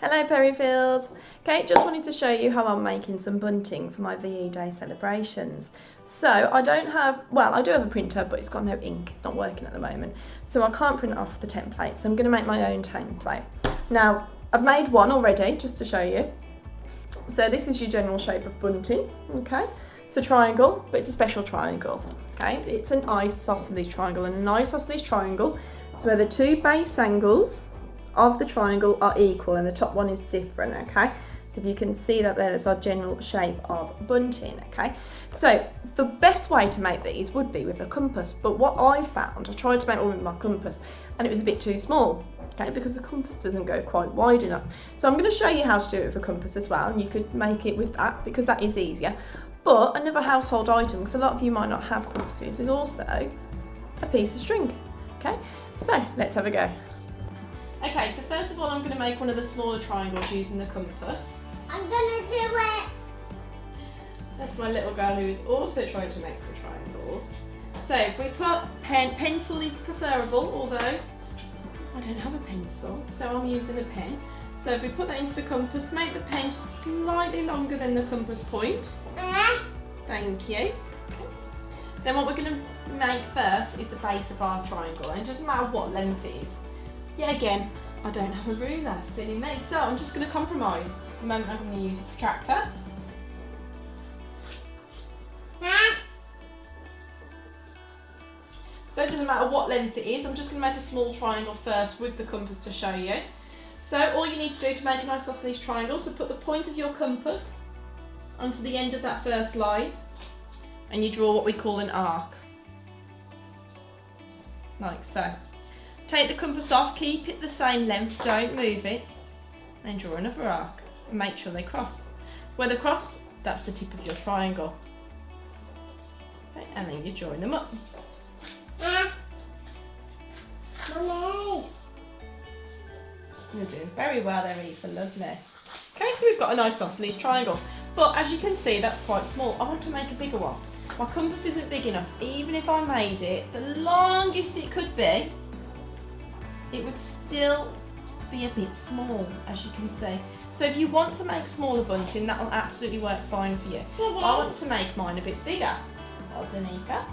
Hello Perryfields. Okay, just wanted to show you how I'm making some bunting for my VE Day celebrations. So I don't have, well I do have a printer but it's got no ink, it's not working at the moment. So I can't print off the template, so I'm going to make my own template. Now I've made one already just to show you. So this is your general shape of bunting, okay? It's a triangle, but it's a special triangle, okay? It's an isosceles triangle, and an isosceles triangle is where the two base angles of the triangle are equal and the top one is different, okay? So if you can see that there's our general shape of bunting, okay? So the best way to make these would be with a compass, but what I found, I tried to make one with my compass and it was a bit too small, okay, because the compass doesn't go quite wide enough. So I'm going to show you how to do it with a compass as well, and you could make it with that because that is easier. But another household item, because a lot of you might not have compasses, is also a piece of string, okay? So let's have a go. Okay, so first of all I'm going to make one of the smaller triangles using the compass. I'm going to do it. That's my little girl who is also trying to make some triangles. So if we put pencil is preferable, although I don't have a pencil, so I'm using a pen. So if we put that into the compass, make the pen just slightly longer than the compass point. Thank you. Then what we're going to make first is the base of our triangle, and it doesn't matter what length it is. Yet again, I don't have a ruler, silly me. So I'm just going to compromise. At the moment I'm going to use a protractor. So it doesn't matter what length it is, I'm just going to make a small triangle first with the compass to show you. So all you need to do to make an isosceles triangle, so put the point of your compass onto the end of that first line and you draw what we call an arc. Like so. Take the compass off, keep it the same length, don't move it, then draw another arc and make sure they cross. Where they cross, that's the tip of your triangle. Okay, and then you join them up. Mommy. You're doing very well there, Eva, lovely. Okay, so we've got an isosceles triangle, but as you can see that's quite small. I want to make a bigger one. My compass isn't big enough. Even if I made it the longest it could be, it would still be a bit small, as you can see. So if you want to make smaller bunting, that will absolutely work fine for you. I want to make mine a bit bigger. Well done, Eva.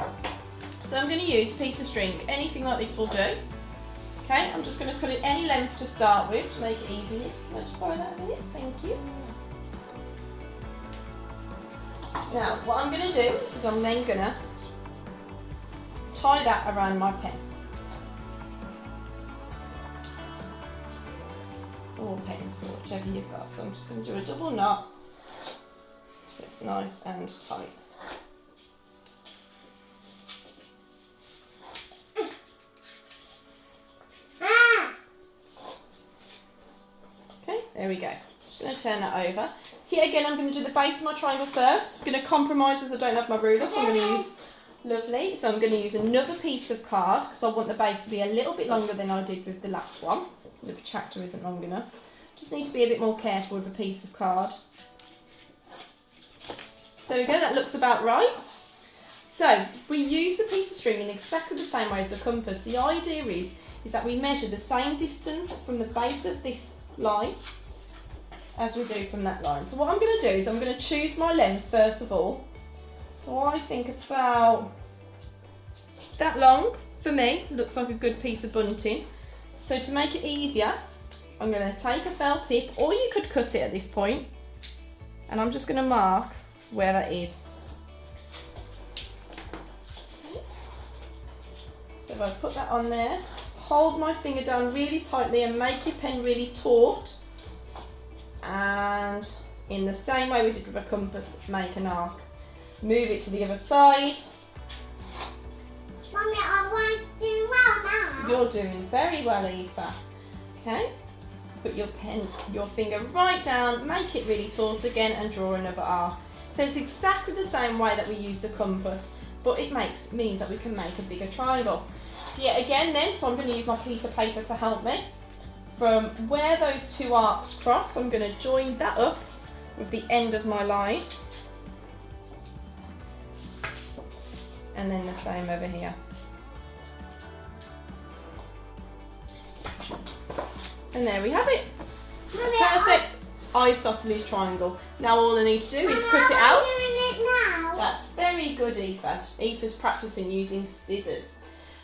So I'm going to use a piece of string. Anything like this will do. Okay, I'm just going to cut it any length to start with to make it easy. Can I just borrow that a minute? Thank you. Now, what I'm going to do is I'm then going to tie that around my pen. Or pencil, whichever you've got. So I'm just going to do a double knot so it's nice and tight. Okay, there we go. Just going to turn that over. So yeah, again, I'm going to do the base of my triangle first. I'm going to compromise as I don't have my ruler, so I'm going to use, lovely, so I'm going to use another piece of card because I want the base to be a little bit longer than I did with the last one. The protractor isn't long enough. Just need to be a bit more careful with a piece of card. So there we go, that looks about right. So we use the piece of string in exactly the same way as the compass. The idea is that we measure the same distance from the base of this line as we do from that line. So what I'm going to do is I'm going to choose my length first of all. So I think about that long for me looks like a good piece of bunting. So to make it easier, I'm going to take a felt tip, or you could cut it at this point, and I'm just going to mark where that is. Okay. So if I put that on there, hold my finger down really tightly and make your pen really taut, and in the same way we did with a compass, make an arc. Move it to the other side. Mommy, I want to do well now. You're doing very well, Eva. Okay, put your finger right down, make it really taut again, and draw another arc. So it's exactly the same way that we use the compass, but it means that we can make a bigger triangle. So yeah, again then, so I'm going to use my piece of paper to help me. From where those two arcs cross, I'm going to join that up with the end of my line. And then the same over here. And there we have it. Mummy, Perfect isosceles triangle. Now all I need to do is cut it I'm out. doing it now. That's very good, Aoife. Aoife's practicing using scissors.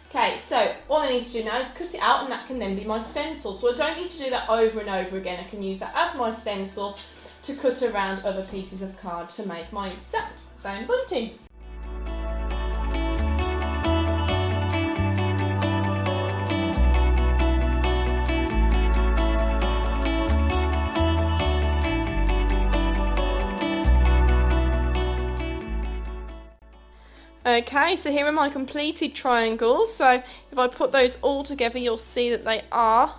Okay, so all I need to do now is cut it out, and that can then be my stencil. So I don't need to do that over and over again. I can use that as my stencil to cut around other pieces of card to make my exact same bunting. Okay, so here are my completed triangles. So if I put those all together, you'll see that they are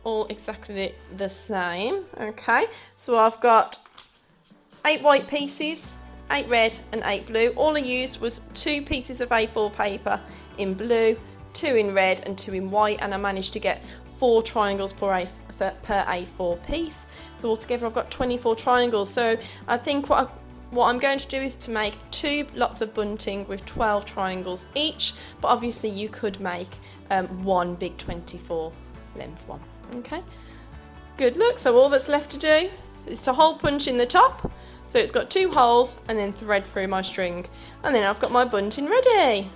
all exactly the same. Okay, so I've got 8 white pieces, 8 red and 8 blue. All I used was 2 pieces of A4 paper in blue, 2 in red and 2 in white, and I managed to get 4 triangles per A4 piece. So altogether I've got 24 triangles. So I think what I'm going to do is to make 2 lots of bunting with 12 triangles each, but obviously you could make one big 24 length one. Okay, good. Look, so all that's left to do is to hole punch in the top, so it's got 2 holes, and then thread through my string, and then I've got my bunting ready.